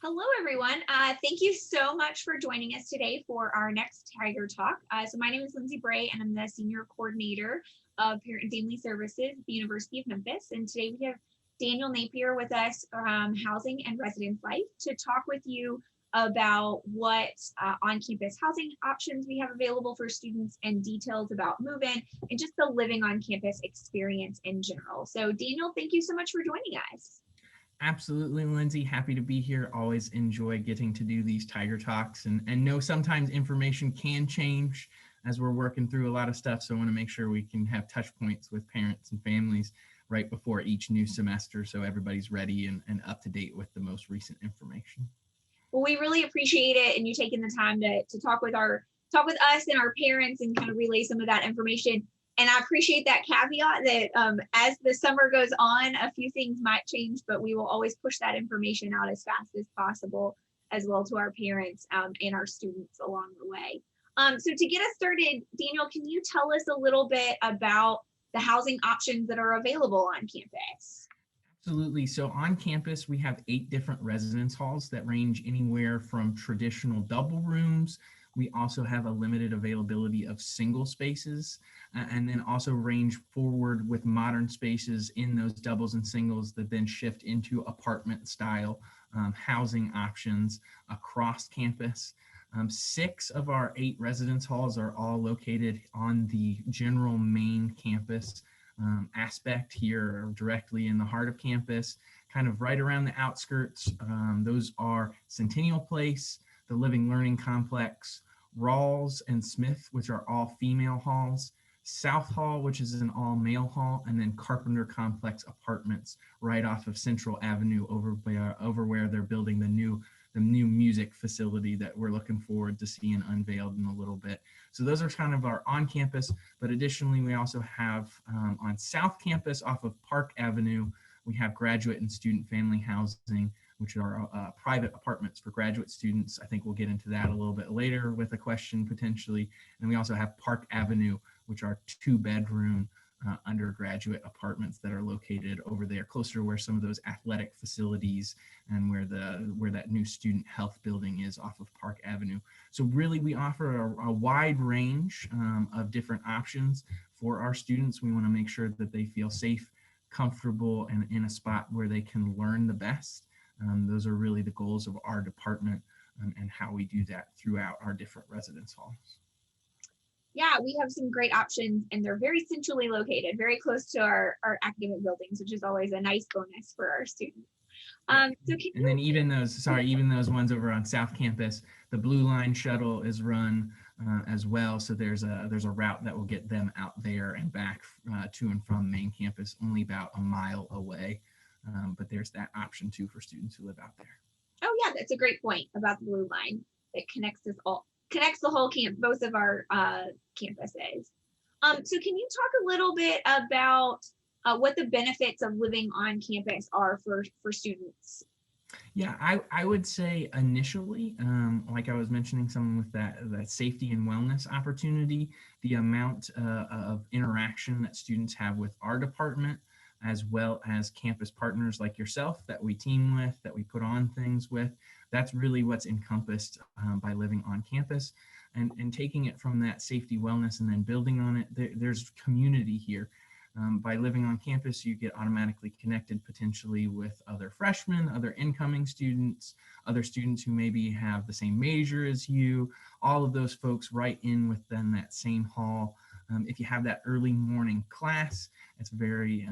Hello, everyone. Thank you so much for joining us today for our next Tiger Talk. So my name is Lindsay Bray, and I'm the Senior Coordinator of Parent and Family Services at the University of Memphis. And today we have Daniel Napier with us from Housing and Residence Life to talk with you about what on-campus housing options we have available for students and details about move-in and just the living on campus experience in general. So Daniel, thank you so much for joining us. Absolutely, Lindsay. Happy to be here. Always enjoy getting to do these Tiger Talks and know sometimes information can change as we're working through a lot of stuff. So I want to make sure we can have touch points with parents and families right before each new semester so everybody's ready and up to date with the most recent information. Well, we really appreciate it and you taking the time to talk with us and our parents and kind of relay some of that information. And I appreciate that caveat that as the summer goes on, a few things might change, but we will always push that information out as fast as possible as well to our parents and our students along the way. So to get us started, Daniel, can you tell us a little bit about the housing options that are available on campus? Absolutely. So on campus, we have 8 different residence halls that range anywhere from traditional double rooms. We also have a limited availability of single spaces, and then also range forward with modern spaces in those doubles and singles that then shift into apartment style housing options across campus. 6 of our 8 residence halls are all located on the general main campus aspect here, directly in the heart of campus, kind of right around the outskirts. Those are Centennial Place, the Living Learning Complex, Rawls and Smith, which are all female halls, South Hall, which is an all male hall, and then Carpenter Complex Apartments right off of Central Avenue over where they're building the new music facility that we're looking forward to seeing unveiled in a little bit. So those are kind of our on campus, but additionally, we also have on South Campus off of Park Avenue, we have graduate and student family housing, which are private apartments for graduate students. I think we'll get into that a little bit later with a question potentially. And we also have Park Avenue, which are 2-bedroom undergraduate apartments that are located over there, closer to where some of those athletic facilities and where that new student health building is off of Park Avenue. So really, we offer a wide range of different options for our students. We want to make sure that they feel safe, comfortable, and in a spot where they can learn the best. Those are really the goals of our department and how we do that throughout our different residence halls. Yeah, we have some great options and they're very centrally located, very close to our academic buildings, which is always a nice bonus for our students. So can And then even those ones over on South Campus, the Blue Line shuttle is run as well. So there's a route that will get them out there and back to and from main campus, only about a mile away. But there's that option too for students who live out there. Oh yeah, that's a great point about the blue line that connects the whole both of our campuses. So can you talk a little bit about what the benefits of living on campus are for students? Yeah, I would say initially, like I was mentioning, someone with that safety and wellness opportunity, the amount of interaction that students have with our department, as well as campus partners like yourself that we team with, that we put on things with, that's really what's encompassed by living on campus. And taking it from that safety, wellness, and then building on it, there's community here. By living on campus, you get automatically connected potentially with other freshmen, other incoming students, other students who maybe have the same major as you, all of those folks right in within that same hall. If you have that early morning class, it's very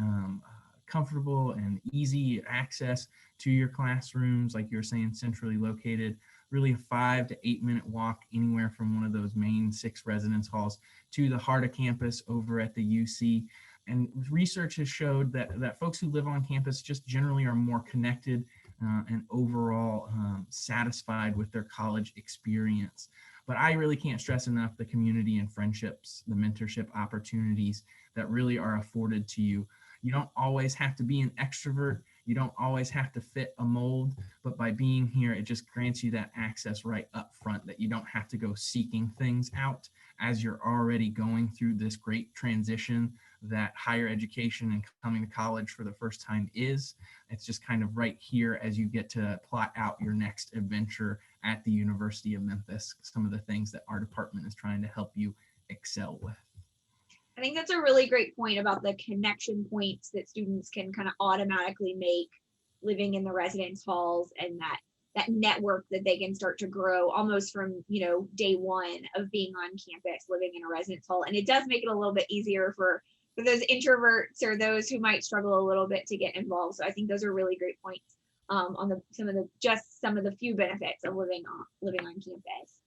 comfortable and easy access to your classrooms, like you were saying, centrally located. Really a 5 to 8 minute walk anywhere from one of those main 6 residence halls to the heart of campus over at the UC. And research has showed that folks who live on campus just generally are more connected and overall satisfied with their college experience. But I really can't stress enough the community and friendships, the mentorship opportunities that really are afforded to you. You don't always have to be an extrovert. You don't always have to fit a mold, but by being here, it just grants you that access right up front that you don't have to go seeking things out as you're already going through this great transition that higher education and coming to college for the first time is. It's just kind of right here as you get to plot out your next adventure at the University of Memphis, some of the things that our department is trying to help you excel with. I think that's a really great point about the connection points that students can kind of automatically make living in the residence halls, and that network that they can start to grow almost from, day one of being on campus, living in a residence hall. And it does make it a little bit easier for those introverts or those who might struggle a little bit to get involved. So I think those are really great points on some of the few benefits of living on campus.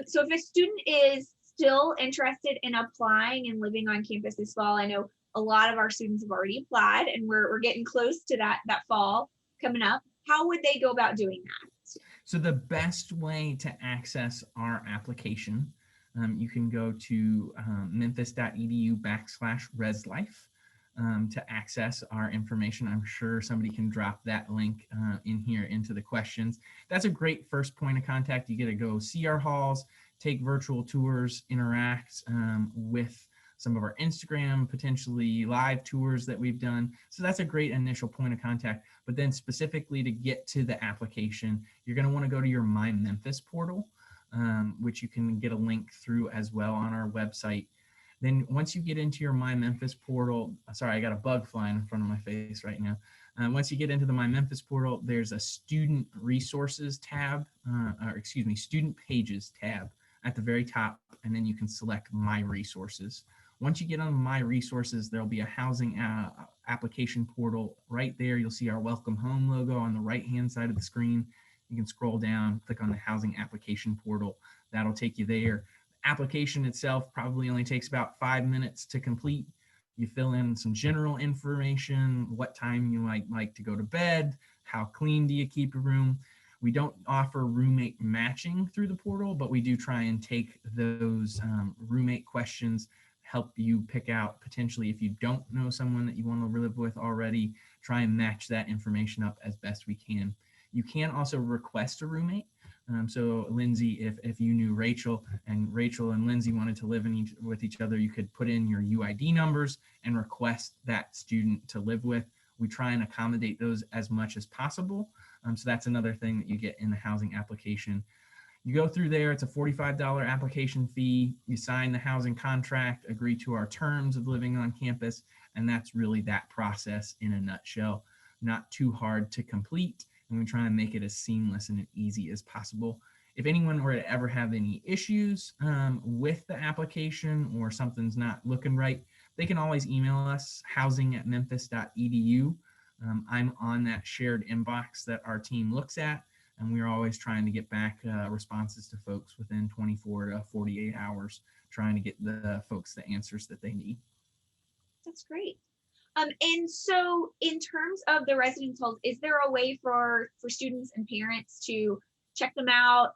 So if a student is still interested in applying and living on campus this fall, I know a lot of our students have already applied, and we're getting close to that fall coming up. How would they go about doing that? So the best way to access our application, you can go to memphis.edu/reslife to access our information. I'm sure somebody can drop that link in here into the questions. That's a great first point of contact. You get to go see our halls, take virtual tours, interact with some of our Instagram, potentially live tours that we've done. So that's a great initial point of contact. But then specifically to get to the application, you're going to want to go to your My Memphis portal, which you can get a link through as well on our website. Then once you get into your My Memphis portal, sorry, I got a bug flying in front of my face right now. Once you get into the My Memphis portal, there's a student resources tab, student pages tab at the very top, and then you can select My Resources. Once you get on My Resources, there'll be a housing application portal right there. You'll see our Welcome Home logo on the right-hand side of the screen. You can scroll down, click on the housing application portal. That'll take you there. The application itself probably only takes about 5 minutes to complete. You fill in some general information, what time you might like to go to bed, how clean do you keep your room. We don't offer roommate matching through the portal, but we do try and take those roommate questions, help you pick out potentially, if you don't know someone that you want to live with already, try and match that information up as best we can. You can also request a roommate. So Lindsay, if you knew Rachel and Lindsay wanted to live with each other, you could put in your UID numbers and request that student to live with. We try and accommodate those as much as possible. So that's another thing that you get in the housing application. You go through there, it's a $45 application fee. You sign the housing contract, agree to our terms of living on campus, and that's really that process in a nutshell. Not too hard to complete, and we try and make it as seamless and easy as possible. If anyone were to ever have any issues with the application or something's not looking right, they can always email us, housing@memphis.edu. I'm on that shared inbox that our team looks at, and we're always trying to get back responses to folks within 24 to 48 hours, trying to get the folks the answers that they need. That's great. And so in terms of the residence halls, is there a way for students and parents to check them out,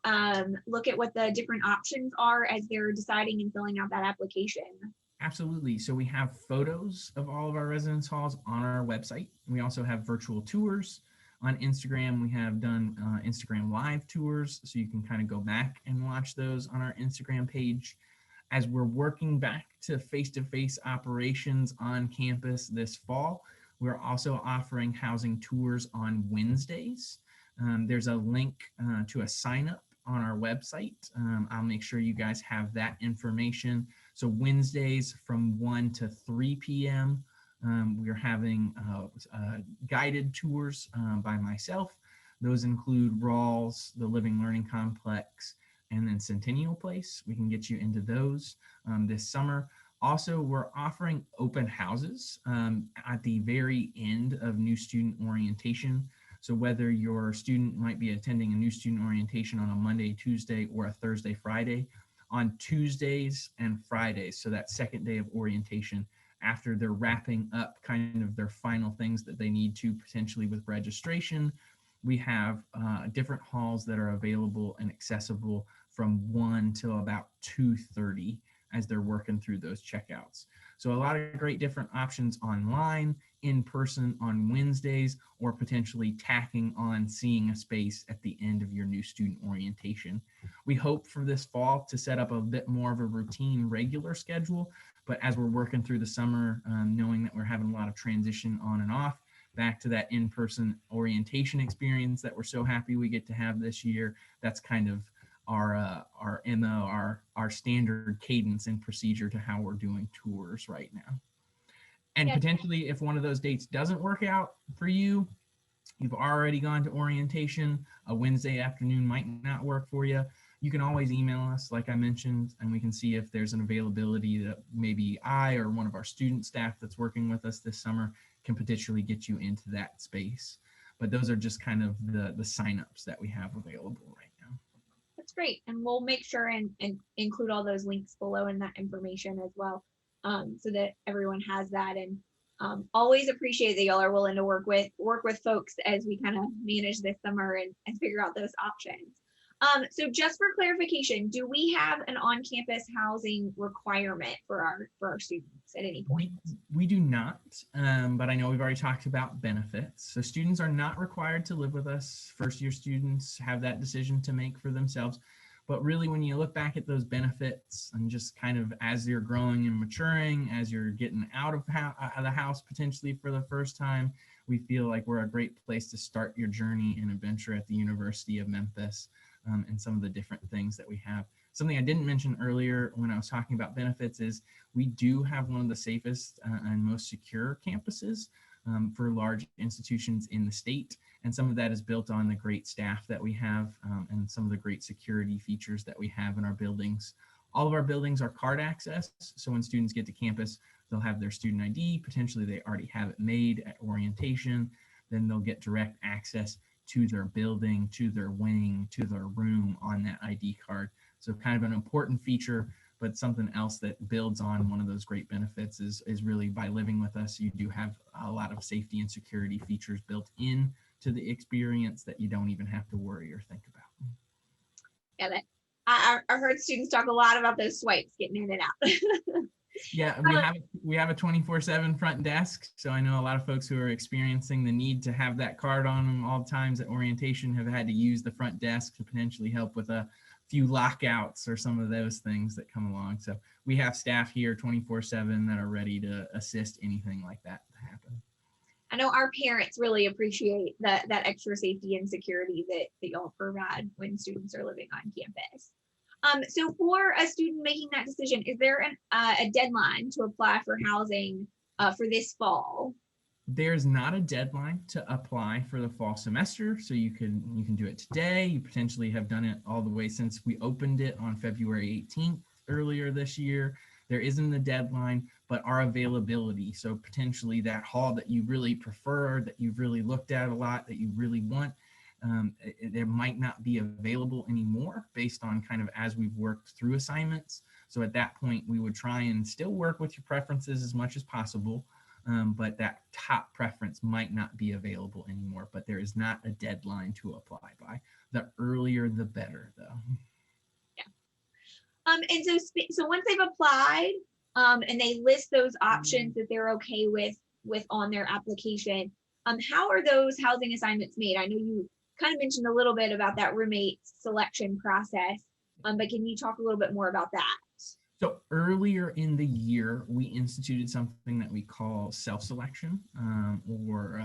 look at what the different options are as they're deciding and filling out that application? Absolutely. So we have photos of all of our residence halls on our website. We also have virtual tours. On Instagram, we have done Instagram live tours, so you can kind of go back and watch those on our Instagram page. As we're working back to face-to-face operations on campus this fall, we're also offering housing tours on Wednesdays. There's a link to a sign up on our website. I'll make sure you guys have that information. So Wednesdays from 1 to 3 p.m., we're having guided tours by myself. Those include Rawls, the Living Learning Complex, and then Centennial Place. We can get you into those this summer. Also, we're offering open houses at the very end of new student orientation. So whether your student might be attending a new student orientation on a Monday, Tuesday, or a Thursday, Friday, on Tuesdays and Fridays, so that second day of orientation, after they're wrapping up kind of their final things that they need to potentially with registration, we have different halls that are available and accessible from 1 till about 2:30 as they're working through those checkouts. So a lot of great different options online, in person on Wednesdays, or potentially tacking on seeing a space at the end of your new student orientation. We hope for this fall to set up a bit more of a routine, regular schedule, but as we're working through the summer, knowing that we're having a lot of transition on and off, back to that in-person orientation experience that we're so happy we get to have this year, that's kind of our MO, our standard cadence and procedure to how we're doing tours right now. And potentially, if one of those dates doesn't work out for you, you've already gone to orientation, a Wednesday afternoon might not work for you, you can always email us, like I mentioned, and we can see if there's an availability that maybe I or one of our student staff that's working with us this summer can potentially get you into that space. But those are just kind of the signups that we have available right now. That's great. And we'll make sure and include all those links below in that information as well, so that everyone has that. And always appreciate that y'all are willing to work with folks as we kind of manage this summer and figure out those options. So just for clarification, do we have an on-campus housing requirement for our students at any point? We do not, but I know we've already talked about benefits. So students are not required to live with us. First-year students have that decision to make for themselves. But really, when you look back at those benefits and just kind of as you're growing and maturing, as you're getting out of the house potentially for the first time, we feel like we're a great place to start your journey and adventure at the University of Memphis. And some of the different things that we have. Something I didn't mention earlier when I was talking about benefits is we do have one of the safest and most secure campuses for large institutions in the state. And some of that is built on the great staff that we have and some of the great security features that we have in our buildings. All of our buildings are card access. So when students get to campus, they'll have their student ID. Potentially they already have it made at orientation. Then they'll get direct access to their building, to their wing, to their room on that ID card. So kind of an important feature, but something else that builds on one of those great benefits is really by living with us, you do have a lot of safety and security features built in to the experience that you don't even have to worry or think about. Yeah, I heard students talk a lot about those swipes getting in and out. Yeah, we have a 24/7 front desk. So I know a lot of folks who are experiencing the need to have that card on them all times at orientation have had to use the front desk to potentially help with a few lockouts or some of those things that come along. So we have staff here 24/7 that are ready to assist anything like that to happen. I know our parents really appreciate that extra safety and security that y'all provide when students are living on campus. So for a student making that decision, is there a deadline to apply for housing for this fall? There's not a deadline to apply for the fall semester, so you can do it today. You potentially have done it all the way since we opened it on February 18th earlier this year. There isn't a deadline, but our availability, so potentially that hall that you really prefer, that you've really looked at a lot, that you really want, there might not be available anymore based on kind of as we've worked through assignments. So at that point, we would try and still work with your preferences as much as possible, but that top preference might not be available anymore, but there is not a deadline to apply by. The earlier, the better, though. Yeah. And so once they've applied and they list those options that they're okay with on their application, how are those housing assignments made? I know you kind of mentioned a little bit about that roommate selection process, but can you talk a little bit more about that? So earlier in the year, we instituted something that we call self-selection or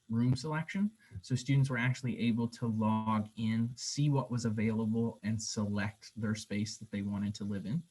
room selection. So students were actually able to log in, see what was available, and select their space that they wanted to live in.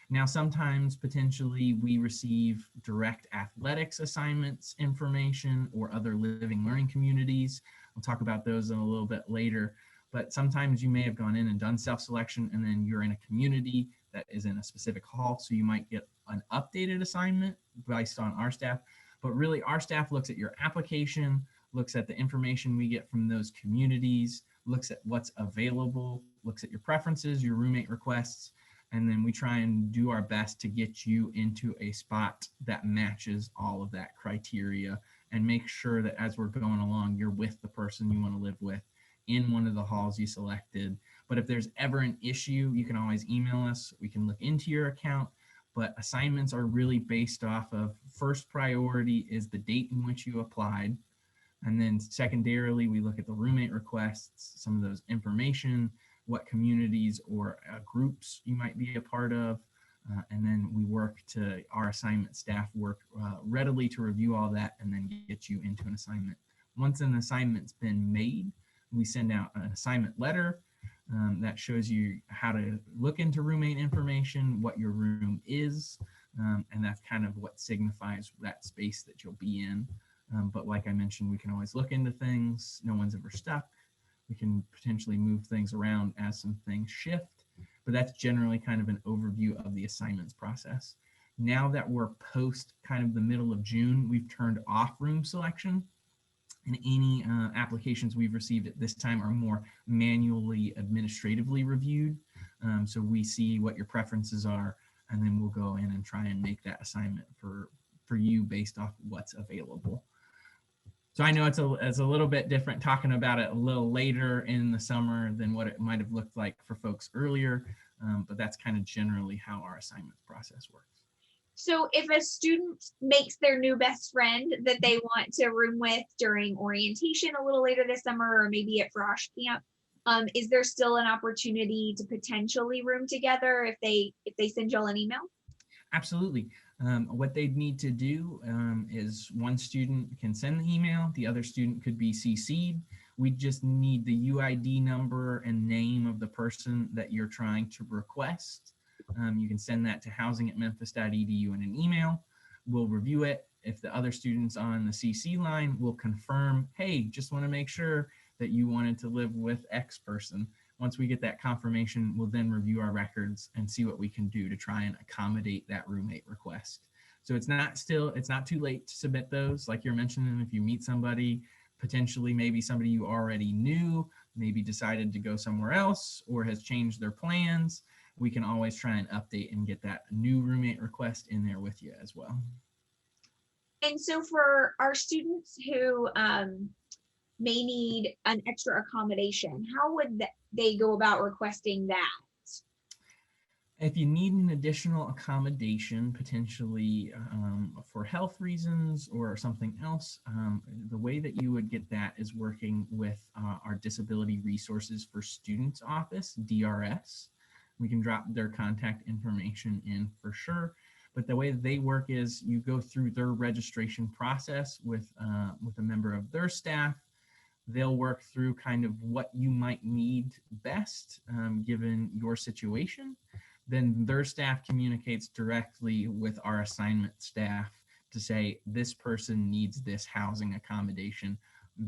Now, sometimes potentially we receive direct athletics assignments information or other living learning communities. We'll talk about those in a little bit later, but sometimes you may have gone in and done self-selection and then you're in a community that is in a specific hall. So you might get an updated assignment based on our staff, but really our staff looks at your application, looks at the information we get from those communities, looks at what's available, looks at your preferences, your roommate requests, and then we try and do our best to get you into a spot that matches all of that criteria and make sure that as we're going along, you're with the person you want to live with in one of the halls you selected. But if there's ever an issue, you can always email us. We can look into your account. but assignments are really based off of first priority is the date in which you applied. And then secondarily, we look at the roommate requests, some of those information, what communities or groups you might be a part of. And then we work to, our assignment staff work readily to review all that and then get you into an assignment. Once an assignment's been made, we send out an assignment letter that shows you how to look into roommate information, what your room is, and that's kind of what signifies that space that you'll be in. But like I mentioned, we can always look into things. No one's ever stuck. We can potentially move things around as some things shift, but that's generally kind of an overview of the assignments process. Now that we're post kind of the middle of June, we've turned off room selection, and any applications we've received at this time are more manually administratively reviewed. So we see what your preferences are, and then we'll go in and try and make that assignment for you based off what's available. So I know it's a little bit different talking about it a little later in the summer than what it might have looked like for folks earlier, but that's kind of generally how our assignment process works. So if a student makes their new best friend that they want to room with during orientation a little later this summer, or maybe at Frosh Camp, is there still an opportunity to potentially room together if they send y'all an email? Absolutely. What they'd need to do is one student can send the email, the other student could be CC'd. We just need the UID number and name of the person that you're trying to request. You can send that to housing@memphis.edu in an email. We'll review it. If the other students on the CC line will confirm, hey, just want to make sure that you wanted to live with X person. Once we get that confirmation, we'll then review our records and see what we can do to try and accommodate that roommate request. So it's not too late to submit those. Like you're mentioning, if you meet somebody, potentially maybe somebody you already knew, maybe decided to go somewhere else or has changed their plans, we can always try and update and get that new roommate request in there with you as well. And so for our students who may need an extra accommodation, how would they go about requesting that? If you need an additional accommodation, potentially for health reasons or something else, the way that you would get that is working with our Disability Resources for Students office, DRS. We can drop their contact information in for sure. But the way that they work is you go through their registration process with a member of their staff. They'll work through kind of what you might need best given your situation. Then their staff communicates directly with our assignment staff to say, this person needs this housing accommodation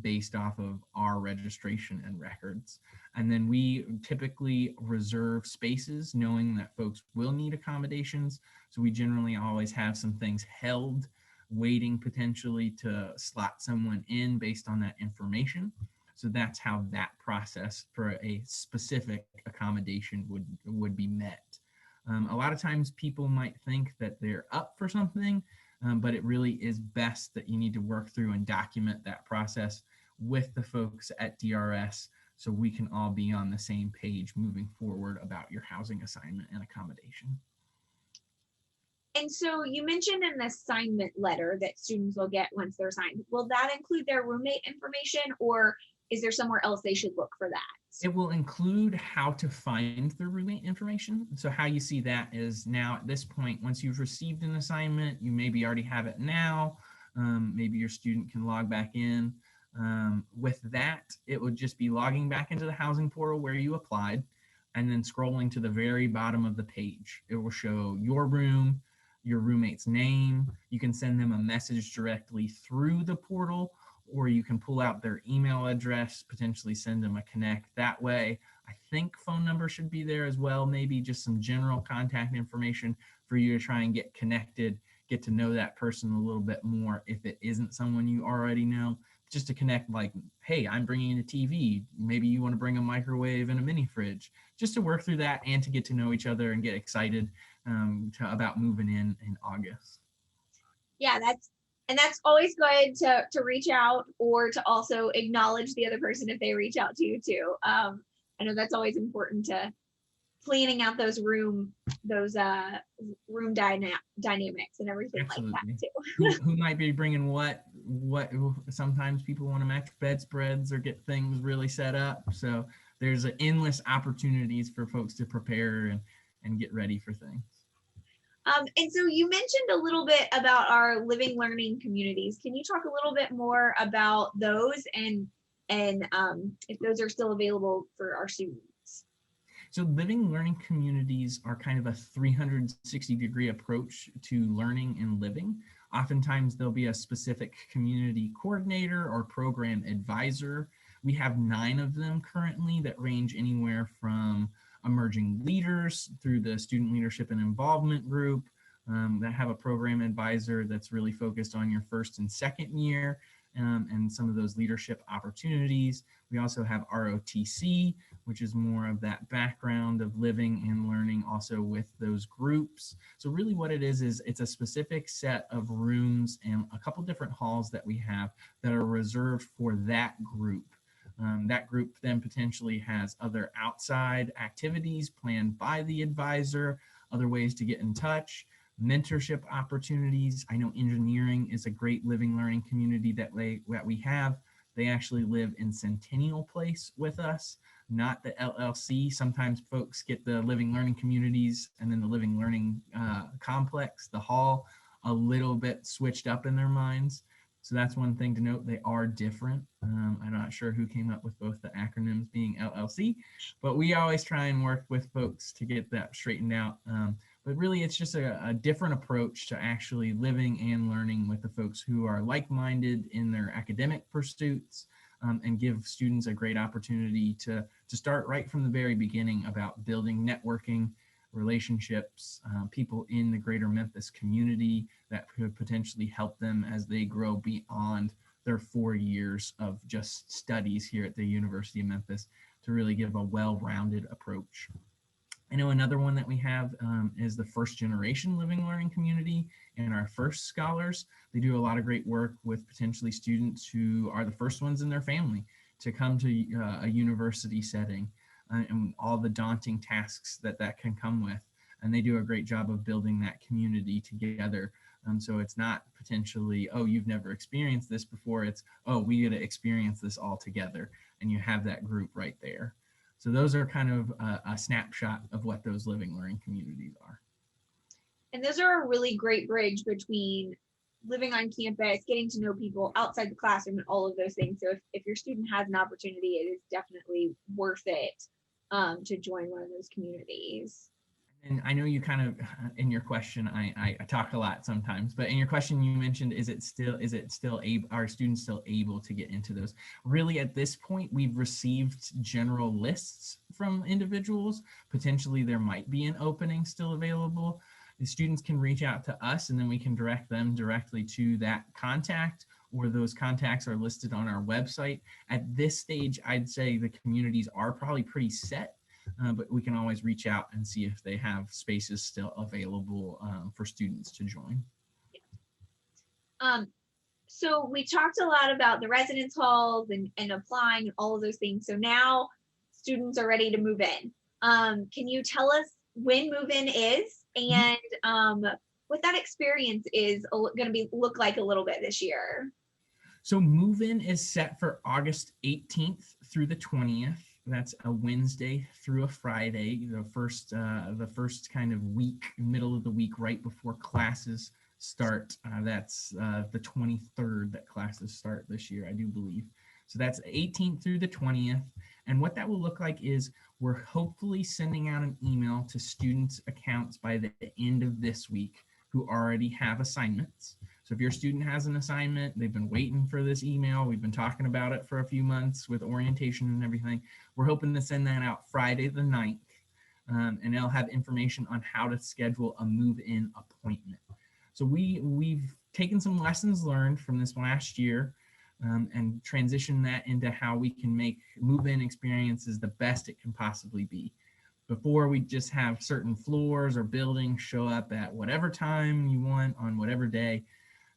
based off of our registration and records. And then we typically reserve spaces knowing that folks will need accommodations. So we generally always have some things held, waiting potentially to slot someone in based on that information. So that's how that process for a specific accommodation would be met. A lot of times people might think that they're up for something, but it really is best that you need to work through and document that process with the folks at DRS so we can all be on the same page moving forward about your housing assignment and accommodation. And so you mentioned an assignment letter that students will get once they're assigned. Will that include their roommate information, or is there somewhere else they should look for that? It will include how to find the roommate information. So how you see that is now at this point, once you've received an assignment, you maybe already have it now. Maybe your student can log back in. With that, it would just be logging back into the housing portal where you applied and then scrolling to the very bottom of the page. It will show your room, your roommate's name. You can send them a message directly through the portal, or you can pull out their email address, potentially send them a connect that way. I think phone number should be there as well, maybe just some general contact information for you to try and get connected, get to know that person a little bit more if it isn't someone you already know, just to connect like, hey, I'm bringing in a TV. Maybe you want to bring a microwave and a mini fridge, just to work through that and to get to know each other and get excited about moving in August. Yeah, that's always good to reach out, or to also acknowledge the other person if they reach out to you too. I know that's always important to planning out those room dynamics and everything Absolutely. like that too. Who might be bringing what sometimes people want to match bedspreads or get things really set up. So there's endless opportunities for folks to prepare and get ready for things. And so you mentioned a little bit about our living learning communities. Can you talk a little bit more about those and if those are still available for our students? So living learning communities are kind of a 360-degree approach to learning and living. Oftentimes there'll be a specific community coordinator or program advisor. We have 9 of them currently that range anywhere from emerging leaders through the student leadership and involvement group that have a program advisor that's really focused on your first and second year and some of those leadership opportunities. We also have ROTC, which is more of that background of living and learning also with those groups. So really what it is it's a specific set of rooms and a couple different halls that we have that are reserved for that group. That group then potentially has other outside activities planned by the advisor, other ways to get in touch, mentorship opportunities. I know engineering is a great living learning community that we have. They actually live in Centennial Place with us, not the LLC. Sometimes folks get the living learning communities and then the living learning complex, the hall, a little bit switched up in their minds. So that's one thing to note. They are different. I'm not sure who came up with both the acronyms being LLC, but we always try and work with folks to get that straightened out. But really, it's just a different approach to actually living and learning with the folks who are like-minded in their academic pursuits and give students a great opportunity to start right from the very beginning about building networking, relationships, people in the greater Memphis community that could potentially help them as they grow beyond their 4 years of just studies here at the University of Memphis to really give a well-rounded approach. I know another one that we have is the first generation living learning community and our first scholars. They do a lot of great work with potentially students who are the first ones in their family to come to a university setting and all the daunting tasks that can come with. And they do a great job of building that community together. So it's not potentially, oh, you've never experienced this before. It's, oh, we get to experience this all together. And you have that group right there. So those are kind of a snapshot of what those living learning communities are. And those are a really great bridge between living on campus, getting to know people outside the classroom and all of those things. So if your student has an opportunity, it is definitely worth it to join one of those communities. And I know you kind of, in your question, I talk a lot sometimes, but in your question you mentioned, are students still able to get into those? Really at this point, we've received general lists from individuals. Potentially there might be an opening still available. The students can reach out to us and then we can direct them directly to that contact, or those contacts are listed on our website. At this stage, I'd say the communities are probably pretty set. But we can always reach out and see if they have spaces still available for students to join. So we talked a lot about the residence halls and applying and all of those things. So now students are ready to move in. Can you tell us when move-in is and what that experience is going to look like a little bit this year? So move-in is set for August 18th through the 20th. That's a Wednesday through a Friday, the first kind of week, middle of the week, right before classes start. That's the 23rd that classes start this year, I do believe. So that's 18th through the 20th. And what that will look like is we're hopefully sending out an email to students' accounts by the end of this week who already have assignments. So if your student has an assignment, they've been waiting for this email, we've been talking about it for a few months with orientation and everything, we're hoping to send that out Friday the 9th, and it'll have information on how to schedule a move-in appointment. So we've taken some lessons learned from this last year and transitioned that into how we can make move-in experiences the best it can possibly be. Before, we just have certain floors or buildings show up at whatever time you want on whatever day.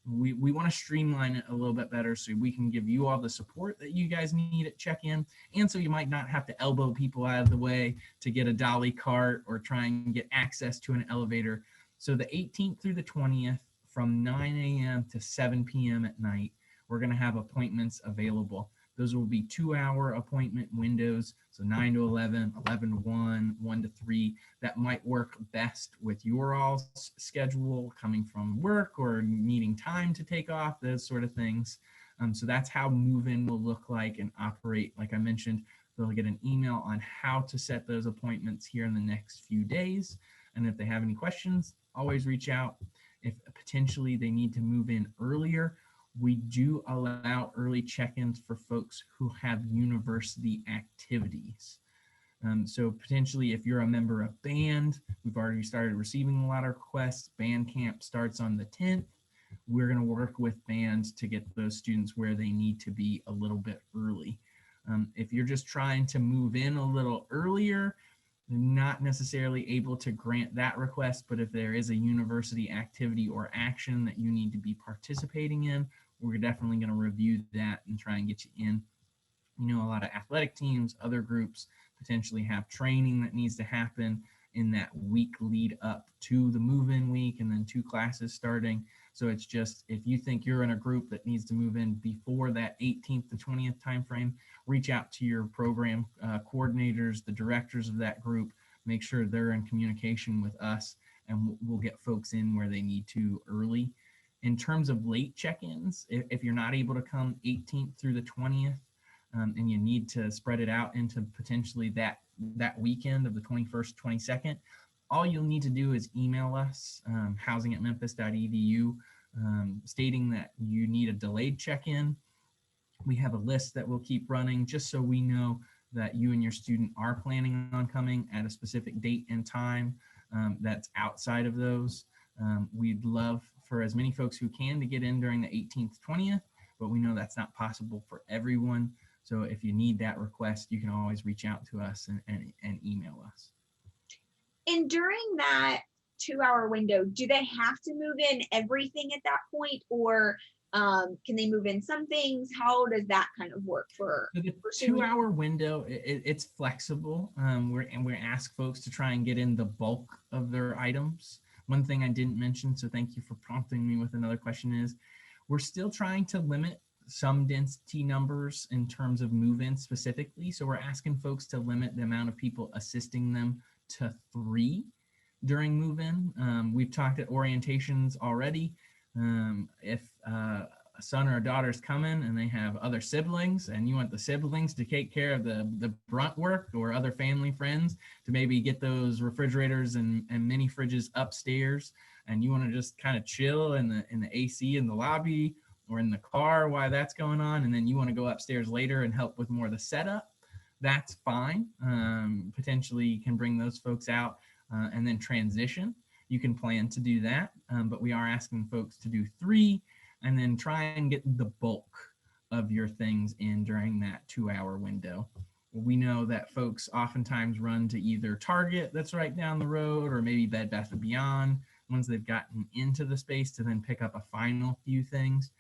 We want to streamline it a little bit better so we can give you all the support that you guys need at check-in, and so you might not have to elbow people out of the way to get a dolly cart or try and get access to an elevator. So the 18th through the 20th, from 9 a.m. to 7 p.m. at night, we're going to have appointments available. Those will be 2-hour appointment windows, so 9 to 11, 11 to 1, 1 to 3. That might work best with your all's schedule, coming from work or needing time to take off, those sort of things. So that's how move-in will look like and operate. Like I mentioned, they'll get an email on how to set those appointments here in the next few days. And if they have any questions, always reach out. If potentially they need to move in earlier, we do allow early check-ins for folks who have university activities. So potentially if you're a member of band, we've already started receiving a lot of requests. Band camp starts on the 10th. We're going to work with bands to get those students where they need to be a little bit early. If you're just trying to move in a little earlier, not necessarily able to grant that request, but if there is a university activity or action that you need to be participating in, we're definitely going to review that and try and get you in. You know, a lot of athletic teams, other groups potentially have training that needs to happen in that week lead up to the move-in week, and then 2 classes starting. So it's just, if you think you're in a group that needs to move in before that 18th to 20th timeframe, reach out to your program coordinators, the directors of that group, make sure they're in communication with us, and we'll get folks in where they need to early. In terms of late check-ins, if you're not able to come 18th through the 20th, and you need to spread it out into potentially that weekend of the 21st, 22nd, all you'll need to do is email us, housing@memphis.edu, stating that you need a delayed check-in. We have a list that we'll keep running just so we know that you and your student are planning on coming at a specific date and time that's outside of those. We'd love for as many folks who can to get in during the 18th, 20th, but we know that's not possible for everyone. So if you need that request, you can always reach out to us and email us. And during that 2-hour window, do they have to move in everything at that point, or can they move in some things? How does that kind of work for the 2-hour window? It's flexible. We're ask folks to try and get in the bulk of their items. One thing I didn't mention, so thank you for prompting me with another question, is we're still trying to limit some density numbers in terms of move-in specifically. So we're asking folks to limit the amount of people assisting them to 3 during move-in. We've talked at orientations already. If a son or a daughter's coming and they have other siblings and you want the siblings to take care of the brunt work, or other family friends to maybe get those refrigerators and mini fridges upstairs, and you want to just kind of chill in the AC in the lobby or in the car while that's going on, and then you want to go upstairs later and help with more of the setup, that's fine. Potentially you can bring those folks out and then transition. You can plan to do that, but we are asking folks to do 3 and then try and get the bulk of your things in during that 2-hour window. We know that folks oftentimes run to either Target that's right down the road, or maybe Bed Bath & Beyond once they've gotten into the space, to then pick up a final few things.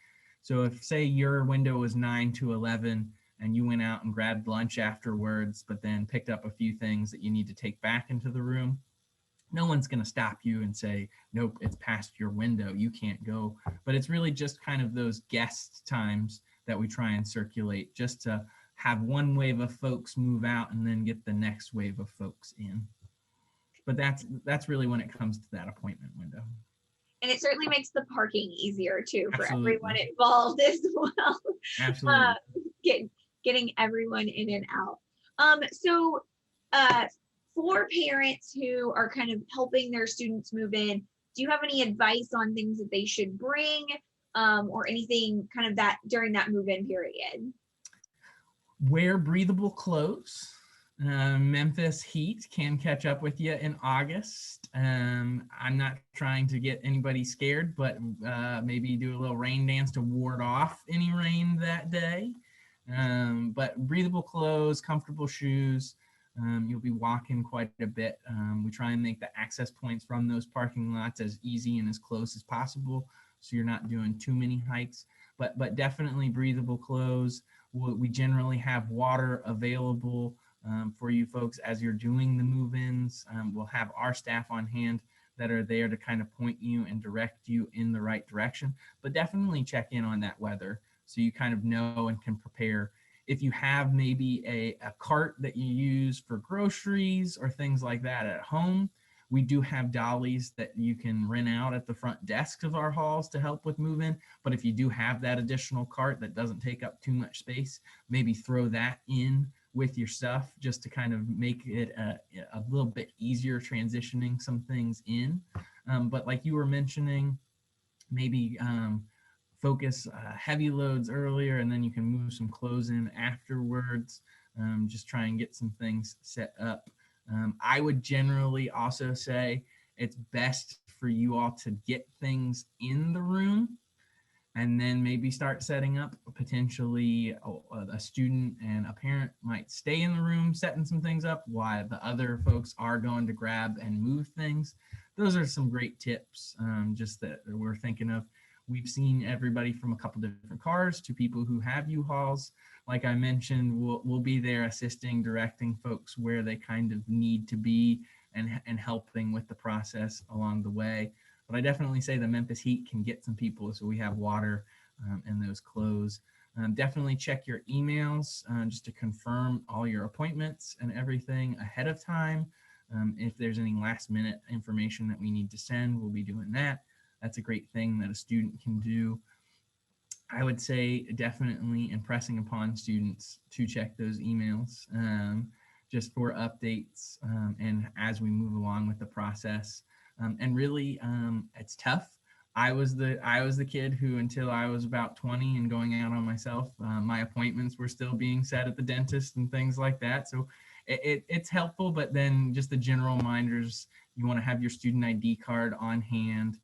So if, say, your window was 9 to 11 and you went out and grabbed lunch afterwards, but then picked up a few things that you need to take back into the room, no one's going to stop you and say, nope, it's past your window, you can't go. But it's really just kind of those guest times that we try and circulate, just to have one wave of folks move out and then get the next wave of folks in. But that's really when it comes to that appointment window. And it certainly makes the parking easier too for Absolutely. everyone involved as well. Absolutely. Getting everyone in and out. So for parents who are kind of helping their students move in, do you have any advice on things that they should bring, or anything kind of that during that move-in period? Wear breathable clothes. Memphis heat can catch up with you in August. I'm not trying to get anybody scared, but maybe do a little rain dance to ward off any rain that day. But breathable clothes, comfortable shoes. You'll be walking quite a bit. We try and make the access points from those parking lots as easy and as close as possible, so you're not doing too many hikes, but definitely breathable clothes. We generally have water available for you folks as you're doing the move-ins. We'll have our staff on hand that are there to kind of point you and direct you in the right direction, but definitely check in on that weather so you kind of know and can prepare. If you have maybe a cart that you use for groceries or things like that at home, we do have dollies that you can rent out at the front desks of our halls to help with move-in. But if you do have that additional cart that doesn't take up too much space, maybe throw that in with your stuff just to kind of make it a little bit easier transitioning some things in. But like you were mentioning, maybe focus heavy loads earlier, and then you can move some clothes in afterwards. Just try and get some things set up. I would generally also say it's best for you all to get things in the room and then maybe start setting up. Potentially a student and a parent might stay in the room setting some things up while the other folks are going to grab and move things. Those are some great tips just that we're thinking of. We've seen everybody from a couple different cars to people who have U-Hauls. Like I mentioned, we'll be there assisting, directing folks where they kind of need to be and helping with the process along the way. But I definitely say the Memphis Heat can get some people, so we have water and those clothes. Definitely check your emails just to confirm all your appointments and everything ahead of time. If there's any last minute information that we need to send, we'll be doing that. That's a great thing that a student can do. I would say definitely impressing upon students to check those emails just for updates and as we move along with the process. And really, it's tough. I was the kid who, until I was about 20 and going out on myself, my appointments were still being set at the dentist and things like that. So it's helpful, but then just the general reminders, you want to have your student ID card on hand.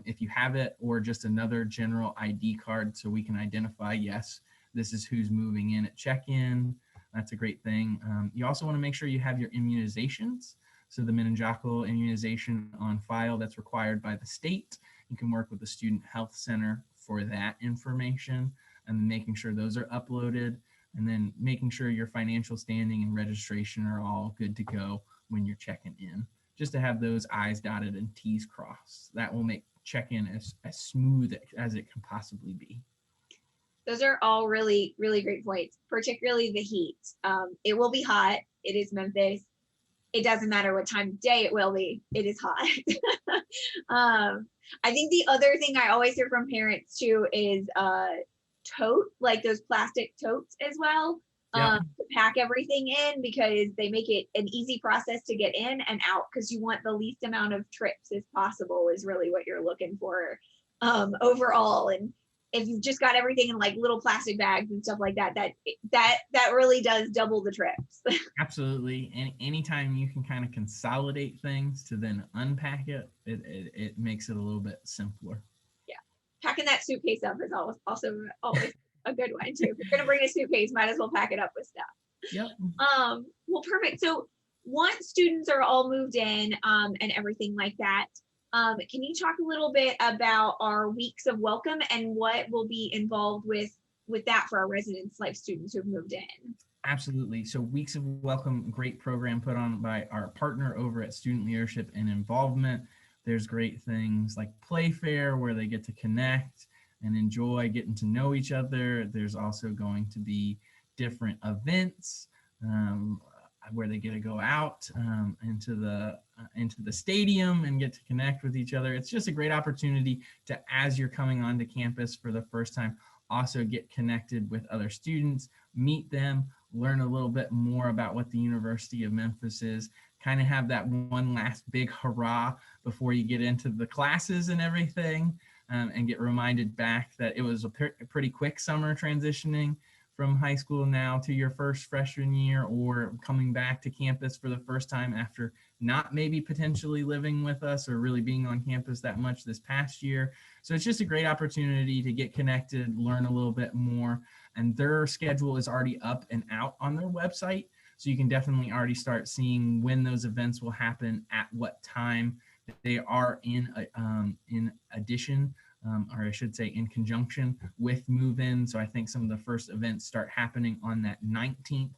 If you have it, or just another general ID card so we can identify, yes, this is who's moving in at check-in. That's a great thing. You also want to make sure you have your immunizations. So the meningococcal immunization on file that's required by the state. You can work with the Student Health Center for that information and making sure those are uploaded, and then making sure your financial standing and registration are all good to go when you're checking in. Just to have those I's dotted and T's crossed. That will make check-in as smooth as it can possibly be. Those are all really, really great points, particularly the heat. It will be hot. It is Memphis. It doesn't matter what time of day it will be. It is hot. I think the other thing I always hear from parents too is tote, like those plastic totes as well. To pack everything in, because they make it an easy process to get in and out, because you want the least amount of trips as possible is really what you're looking for overall. And if you've just got everything in like little plastic bags and stuff like that, that really does double the trips. Absolutely. And anytime you can kind of consolidate things to then unpack it, it makes it a little bit simpler. Yeah, packing that suitcase up is also always a good one too. If you're gonna bring a suitcase, might as well pack it up with stuff. Yep. Well, perfect. So once students are all moved in and everything like that, can you talk a little bit about our weeks of welcome and what will be involved with that for our residents, like students who've moved in? Absolutely. So Weeks of Welcome, great program put on by our partner over at Student Leadership and Involvement. There's great things like Playfair, where they get to connect and enjoy getting to know each other. There's also going to be different events where they get to go out into the stadium and get to connect with each other. It's just a great opportunity to, as you're coming onto campus for the first time, also get connected with other students, meet them, learn a little bit more about what the University of Memphis is, kind of have that one last big hurrah before you get into the classes and everything, and get reminded back that it was a pretty quick summer transitioning from high school now to your first freshman year, or coming back to campus for the first time after not maybe potentially living with us or really being on campus that much this past year. So it's just a great opportunity to get connected, learn a little bit more, and their schedule is already up and out on their website. So you can definitely already start seeing when those events will happen, at what time. They are in addition or I should say in conjunction with move-in. So I think some of the first events start happening on that 19th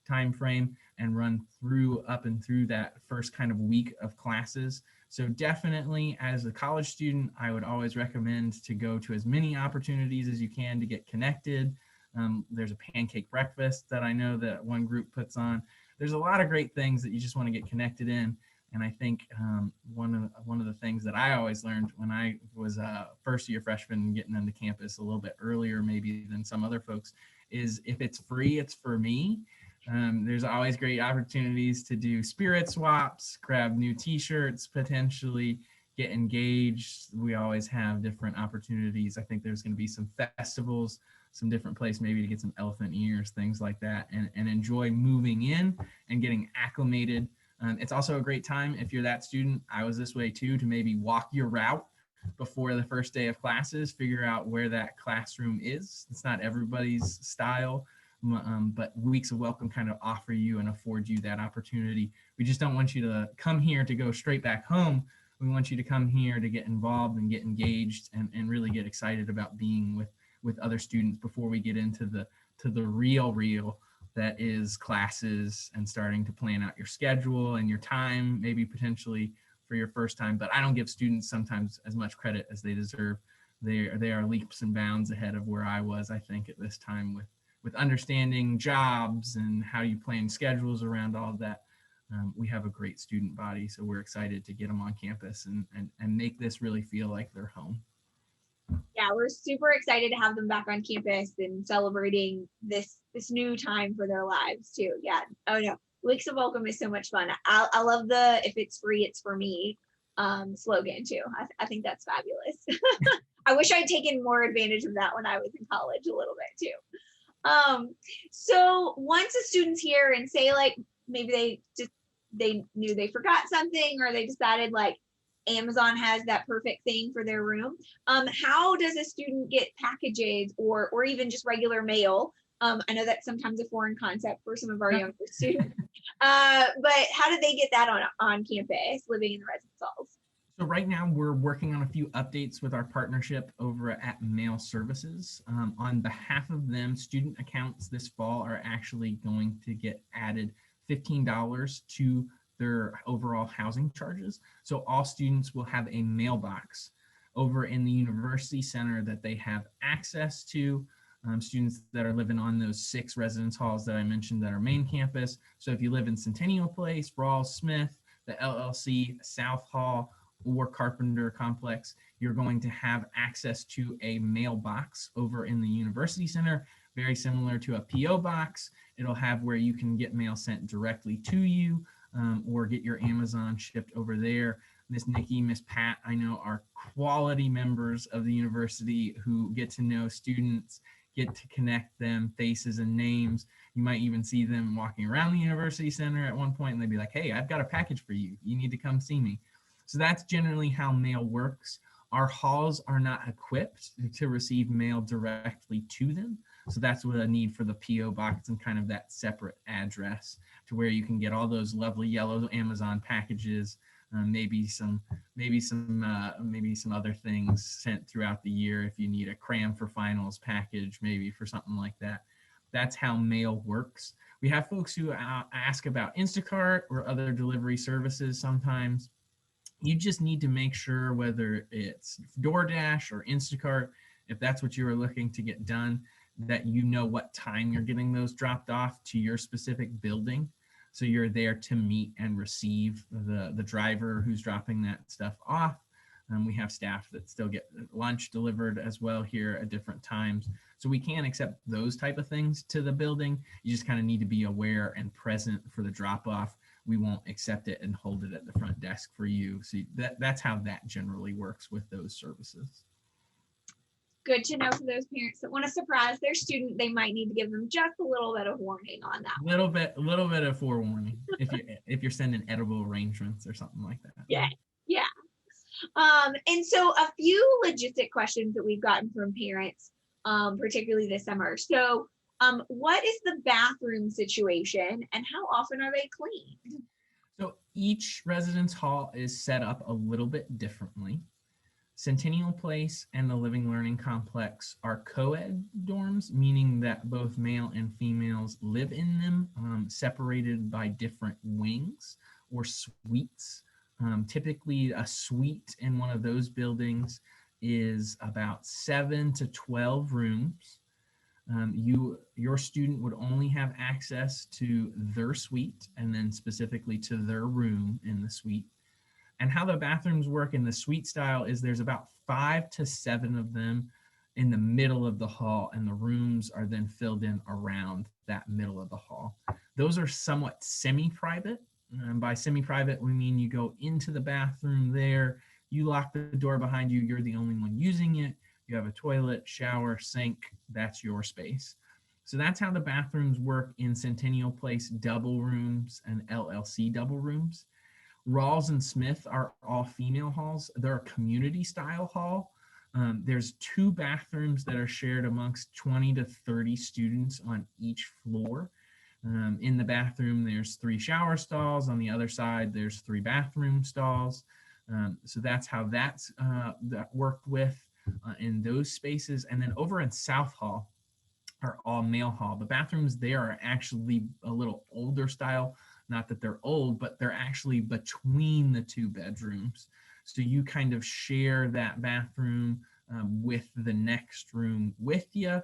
timeframe and run through up and through that first kind of week of classes. So definitely as a college student, I would always recommend to go to as many opportunities as you can to get connected. There's a pancake breakfast that I know that one group puts on. There's a lot of great things that you just want to get connected in. And I think one of the things that I always learned when I was a first year freshman getting into campus a little bit earlier maybe than some other folks is if it's free, it's for me. There's always great opportunities to do spirit swaps, grab new t-shirts, potentially get engaged. We always have different opportunities. I think there's going to be some festivals, some different place maybe to get some elephant ears, things like that, and enjoy moving in and getting acclimated. It's also a great time if you're that student, I was this way too, to maybe walk your route before the first day of classes, figure out where that classroom is. It's not everybody's style, but Weeks of Welcome kind of offer you and afford you that opportunity. We just don't want you to come here to go straight back home. We want you to come here to get involved and get engaged and really get excited about being with other students before we get into the real that is classes and starting to plan out your schedule and your time, maybe potentially for your first time. But I don't give students sometimes as much credit as they deserve. They are leaps and bounds ahead of where I was, I think, at this time with understanding jobs and how you plan schedules around all of that. We have a great student body, so we're excited to get them on campus and make this really feel like their home. Yeah, we're super excited to have them back on campus and celebrating this new time for their lives too. Yeah. Oh no, Weeks of Welcome is so much fun. I love the "if it's free, it's for me" slogan too. I think that's fabulous. I wish I'd taken more advantage of that when I was in college a little bit too. So once a student's here and say like maybe they knew they forgot something or they decided like Amazon has that perfect thing for their room. How does a student get packages or even just regular mail? I know that's sometimes a foreign concept for some of our younger students, but how do they get that on campus living in the residence halls? So right now we're working on a few updates with our partnership over at Mail Services. On behalf of them, student accounts this fall are actually going to get added $15 to their overall housing charges. So all students will have a mailbox over in the university center that they have access to. Students that are living on those 6 residence halls that I mentioned that are main campus. So if you live in Centennial Place, Rawls Smith, the LLC, South Hall, or Carpenter Complex, you're going to have access to a mailbox over in the university center, very similar to a PO box. It'll have where you can get mail sent directly to you, or get your Amazon shipped over there. Miss Nikki, Miss Pat, I know are quality members of the university who get to know students, get to connect them, faces and names. You might even see them walking around the university center at one point and they'd be like, hey, I've got a package for you. You need to come see me. So that's generally how mail works. Our halls are not equipped to receive mail directly to them. So that's what I need for the PO box and kind of that separate address to where you can get all those lovely yellow Amazon packages, maybe some other things sent throughout the year if you need a cram for finals package, maybe for something like that. That's how mail works. We have folks who ask about Instacart or other delivery services sometimes. You just need to make sure whether it's DoorDash or Instacart, if that's what you are looking to get done, that you know what time you're getting those dropped off to your specific building. So you're there to meet and receive the driver who's dropping that stuff off. We have staff that still get lunch delivered as well here at different times. So we can accept those type of things to the building. You just kind of need to be aware and present for the drop off. We won't accept it and hold it at the front desk for you. So that's how that generally works with those services. Good to know for those parents that want to surprise their student, they might need to give them just a little bit of warning on that. A little bit of forewarning if you're sending edible arrangements or something like that. Yeah. And so a few logistic questions that we've gotten from parents, particularly this summer. So what is the bathroom situation and how often are they cleaned? So each residence hall is set up a little bit differently. Centennial Place and the Living Learning Complex are co-ed dorms, meaning that both male and females live in them, separated by different wings or suites. Typically, a suite in one of those buildings is about 7 to 12 rooms. Your student would only have access to their suite and then specifically to their room in the suite. And how the bathrooms work in the suite style is there's about 5 to 7 of them in the middle of the hall, and the rooms are then filled in around that middle of the hall. Those are somewhat semi-private. By semi-private, we mean you go into the bathroom there, you lock the door behind you, you're the only one using it, you have a toilet, shower, sink, that's your space. So that's how the bathrooms work in Centennial Place double rooms and LLC double rooms. Rawls and Smith are all female halls. They're a community style hall. There's 2 bathrooms that are shared amongst 20 to 30 students on each floor. In the bathroom, there's 3 shower stalls. On the other side, there's 3 bathroom stalls. So that's how that's that worked with in those spaces. And then over in South Hall are all male hall. The bathrooms there are actually a little older style. Not that they're old, but they're actually between the 2 bedrooms. So you kind of share that bathroom with the next room with you.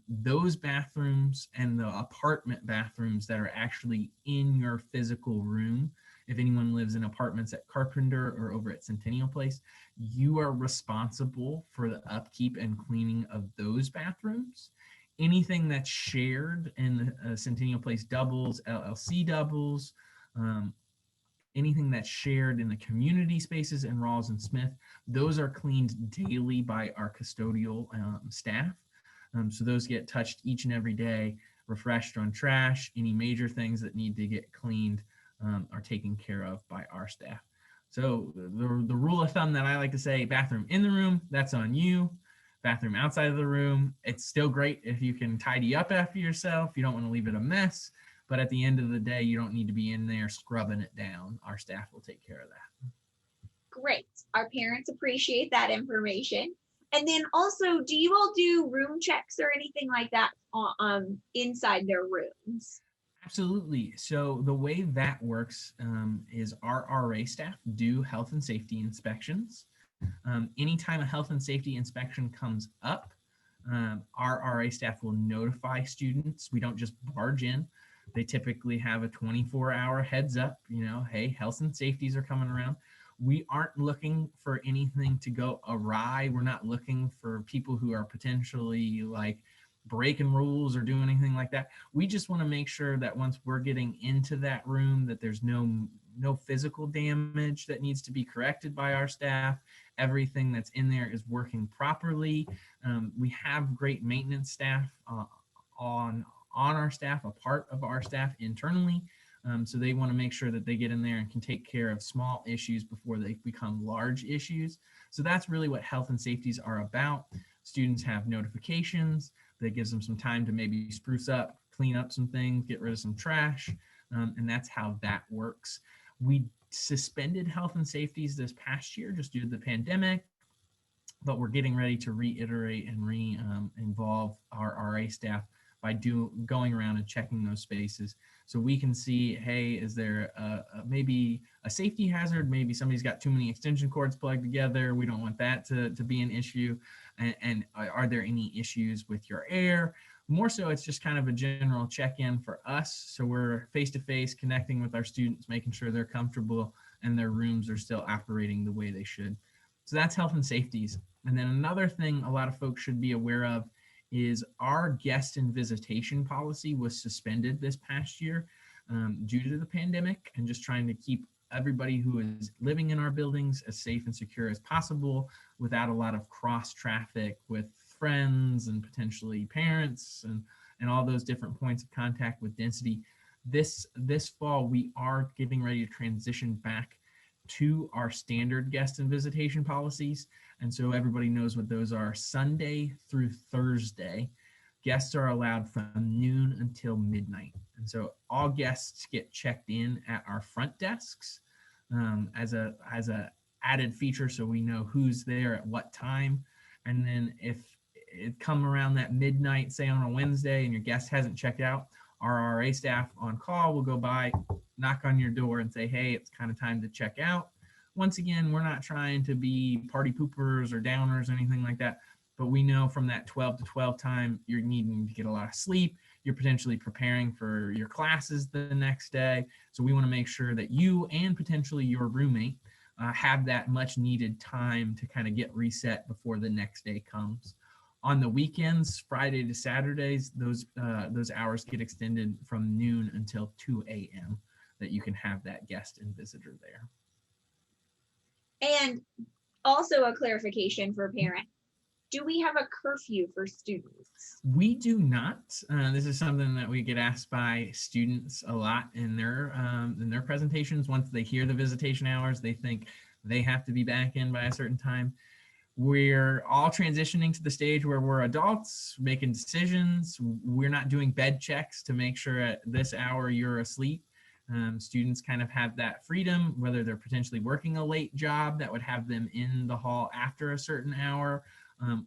Those bathrooms and the apartment bathrooms that are actually in your physical room, if anyone lives in apartments at Carpenter or over at Centennial Place, you are responsible for the upkeep and cleaning of those bathrooms. Anything that's shared in the Centennial Place doubles, LLC doubles, anything that's shared in the community spaces in Rawls and Smith, those are cleaned daily by our custodial staff. So those get touched each and every day, refreshed on trash. Any major things that need to get cleaned are taken care of by our staff. So the rule of thumb that I like to say, bathroom in the room, that's on you. Bathroom outside of the room, it's still great if you can tidy up after yourself. You don't want to leave it a mess, but at the end of the day, you don't need to be in there scrubbing it down. Our staff will take care of that. Great. Our parents appreciate that information. And then also, do you all do room checks or anything like that inside their rooms? Absolutely. So the way that works is our RA staff do health and safety inspections. Anytime a health and safety inspection comes up, our RA staff will notify students. We don't just barge in. They typically have a 24-hour heads up, hey, health and safeties are coming around. We aren't looking for anything to go awry. We're not looking for people who are potentially like breaking rules or doing anything like that. We just want to make sure that once we're getting into that room, that there's no physical damage that needs to be corrected by our staff. Everything that's in there is working properly. We have great maintenance staff on our staff, a part of our staff internally. So they want to make sure that they get in there and can take care of small issues before they become large issues. So that's really what health and safeties are about. Students have notifications. That gives them some time to maybe spruce up, clean up some things, get rid of some trash. And that's how that works. We suspended health and safeties this past year just due to the pandemic, but we're getting ready to reiterate and involve our RA staff by going around and checking those spaces so we can see, hey, is there maybe a safety hazard? Maybe somebody's got too many extension cords plugged together. We don't want that to be an issue. And are there any issues with your air? More so, it's just kind of a general check-in for us. So we're face-to-face connecting with our students, making sure they're comfortable and their rooms are still operating the way they should. So that's health and safeties. And then another thing a lot of folks should be aware of is our guest and visitation policy was suspended this past year due to the pandemic, and just trying to keep everybody who is living in our buildings as safe and secure as possible without a lot of cross traffic with friends and potentially parents and all those different points of contact with density. This fall, we are getting ready to transition back to our standard guest and visitation policies. And so everybody knows what those are. Sunday through Thursday, guests are allowed from noon until midnight. And so all guests get checked in at our front desks as a added feature so we know who's there at what time. And then if it come around that midnight, say on a Wednesday, and your guest hasn't checked out, our RA staff on call will go by, knock on your door and say, hey, it's kind of time to check out. Once again, we're not trying to be party poopers or downers or anything like that, but we know from that 12 to 12 time, you're needing to get a lot of sleep. You're potentially preparing for your classes the next day. So we want to make sure that you and potentially your roommate have that much needed time to kind of get reset before the next day comes. On the weekends, Friday to Saturdays, those hours get extended from noon until 2 a.m. that you can have that guest and visitor there. And also a clarification for parents. Do we have a curfew for students? We do not. This is something that we get asked by students a lot in their presentations. Once they hear the visitation hours, they think they have to be back in by a certain time. We're all transitioning to the stage where we're adults making decisions. We're not doing bed checks to make sure at this hour you're asleep. Students kind of have that freedom, whether they're potentially working a late job that would have them in the hall after a certain hour,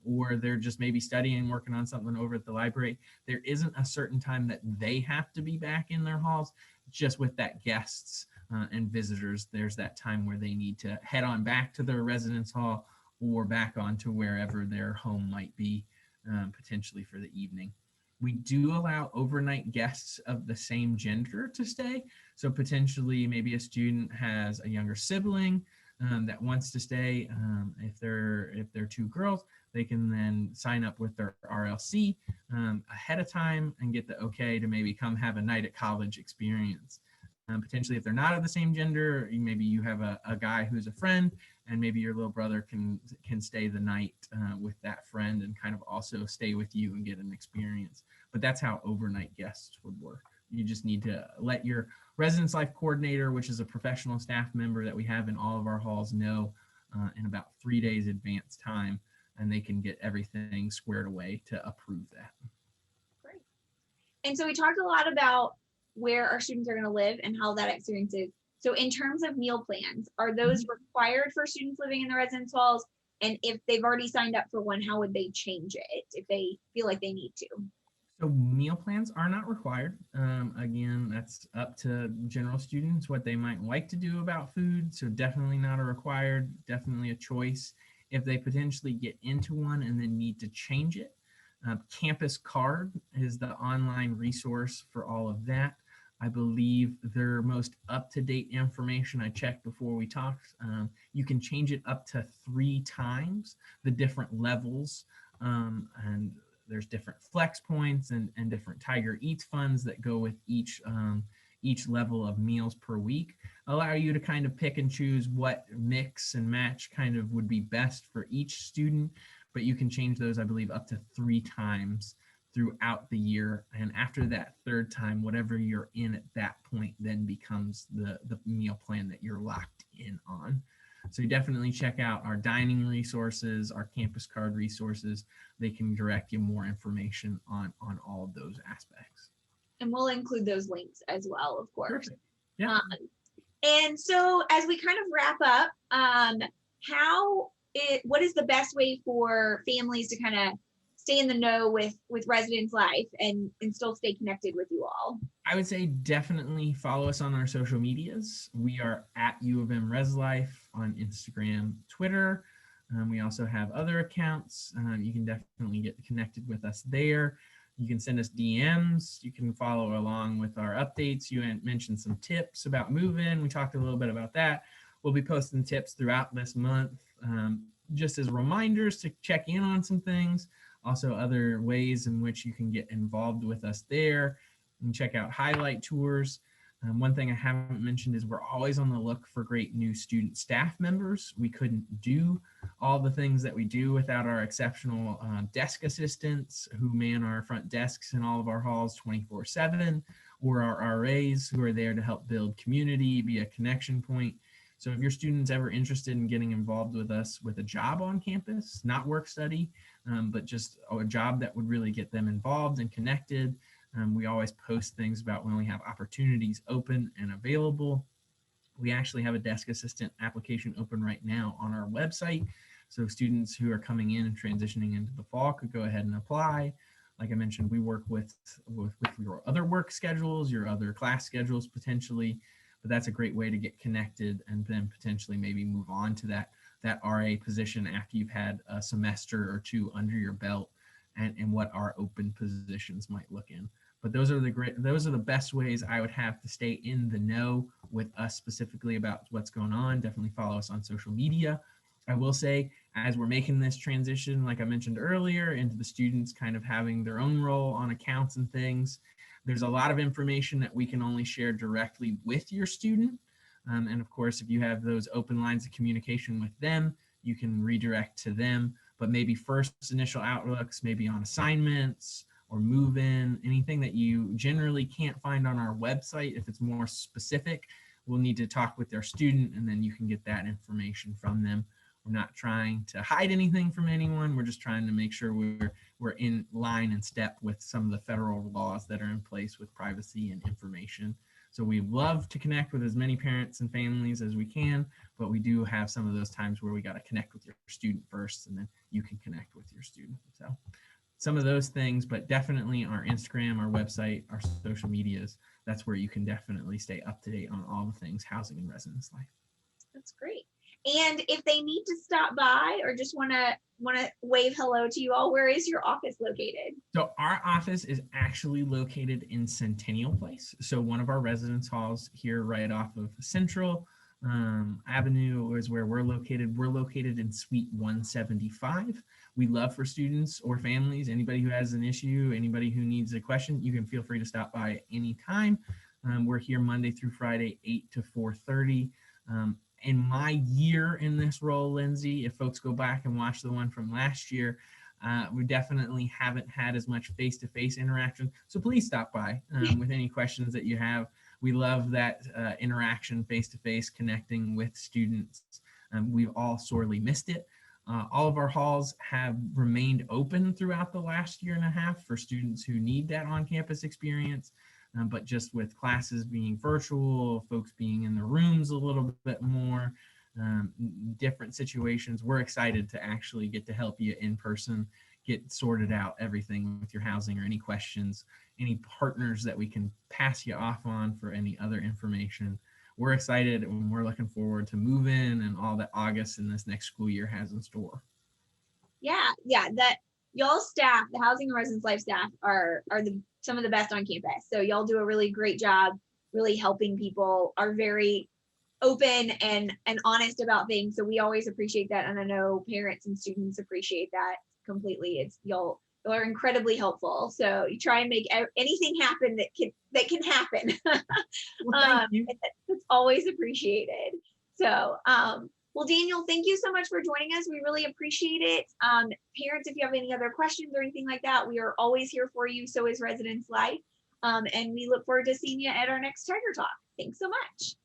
or they're just maybe studying, working on something over at the library. There isn't a certain time that they have to be back in their halls. Just with that guests and visitors, there's that time where they need to head on back to their residence hall or back onto wherever their home might be, potentially for the evening. We do allow overnight guests of the same gender to stay. So potentially maybe a student has a younger sibling that wants to stay. If they're two girls, they can then sign up with their RLC ahead of time and get the okay to maybe come have a night at college experience. Potentially, if they're not of the same gender, maybe you have a guy who's a friend, and maybe your little brother can stay the night with that friend and kind of also stay with you and get an experience. But that's how overnight guests would work. You just need to let your residence life coordinator, which is a professional staff member that we have in all of our halls, know in about 3 days advance time, and they can get everything squared away to approve that. Great. And so we talked a lot about where our students are going to live and how that experience is. So in terms of meal plans, are those required for students living in the residence halls? And if they've already signed up for one, how would they change it if they feel like they need to? So meal plans are not required. Again, that's up to general students, what they might like to do about food. So definitely not a required, definitely a choice. If they potentially get into one and then need to change it, Campus Card is the online resource for all of that. I believe their most up-to-date information, I checked before we talked, you can change it up to 3 times the different levels, and there's different flex points and different Tiger Eats funds that go with each level of meals per week, allow you to kind of pick and choose what mix and match kind of would be best for each student, but you can change those, I believe, up to 3 times throughout the year. And after that 3rd time, whatever you're in at that point then becomes the meal plan that you're locked in on. So you definitely check out our dining resources, our Campus Card resources. They can direct you more information on all of those aspects. And we'll include those links as well, of course. Perfect. Yeah. And so as we kind of wrap up, what is the best way for families to kind of stay in the know with residence life and still stay connected with you all? I would say definitely follow us on our social medias. We are at U of M Res Life on Instagram, Twitter. We also have other accounts. You can definitely get connected with us there. You can send us DMs. You can follow along with our updates. You mentioned some tips about move-in. We talked a little bit about that. We'll be posting tips throughout this month, just as reminders to check in on some things. Also other ways in which you can get involved with us there and check out highlight tours. One thing I haven't mentioned is we're always on the look for great new student staff members. We couldn't do all the things that we do without our exceptional desk assistants who man our front desks in all of our halls 24/7, or our RAs who are there to help build community, be a connection point. So if your student's ever interested in getting involved with us with a job on campus, not work study, but just a job that would really get them involved and connected, we always post things about when we have opportunities open and available. We actually have a desk assistant application open right now on our website. So students who are coming in and transitioning into the fall could go ahead and apply. Like I mentioned, we work with your other work schedules, your other class schedules potentially, but that's a great way to get connected and then potentially maybe move on to that RA position after you've had a semester or two under your belt, and what our open positions might look in. But those are the best ways I would have to stay in the know with us specifically about what's going on. Definitely follow us on social media. I will say, as we're making this transition, like I mentioned earlier, into the students kind of having their own role on accounts and things, there's a lot of information that we can only share directly with your student. And of course, if you have those open lines of communication with them, you can redirect to them. But maybe first initial outlooks, maybe on assignments or move in, anything that you generally can't find on our website, if it's more specific, we'll need to talk with their student, and then you can get that information from them. We're not trying to hide anything from anyone. We're just trying to make sure we're in line and step with some of the federal laws that are in place with privacy and information. So we love to connect with as many parents and families as we can, but we do have some of those times where we got to connect with your student first, and then you can connect with your student. So some of those things, but definitely our Instagram, our website, our social medias, that's where you can definitely stay up to date on all the things housing and residence life. That's great. And if they need to stop by or just want to wave hello to you all, where is your office located? So our office is actually located in Centennial Place. So one of our residence halls here right off of Central Avenue is where we're located. We're located in Suite 175. We love for students or families, anybody who has an issue, anybody who needs a question, you can feel free to stop by anytime. We're here Monday through Friday, 8 to 4:30. In my year in this role, Lindsay, if folks go back and watch the one from last year, we definitely haven't had as much face-to-face interaction. So please stop by with any questions that you have. We love that interaction, face-to-face, connecting with students. We've all sorely missed it. All of our halls have remained open throughout the last year and a half for students who need that on-campus experience. But just with classes being virtual, folks being in the rooms a little bit more, different situations, we're excited to actually get to help you in person, get sorted out everything with your housing or any questions, any partners that we can pass you off on for any other information. We're excited and we're looking forward to move in and all that August and this next school year has in store. Yeah, that y'all staff, the housing and residence life staff are some of the best on campus. So y'all do a really great job, really helping people, are very open and honest about things. So we always appreciate that. And I know parents and students appreciate that completely. It's y'all are incredibly helpful. So you try and make anything happen that can happen. Well, thank you. It's always appreciated. So, well, Daniel, thank you so much for joining us. We really appreciate it. Parents, if you have any other questions or anything like that, we are always here for you. So is Residence Life. And we look forward to seeing you at our next Tiger Talk. Thanks so much.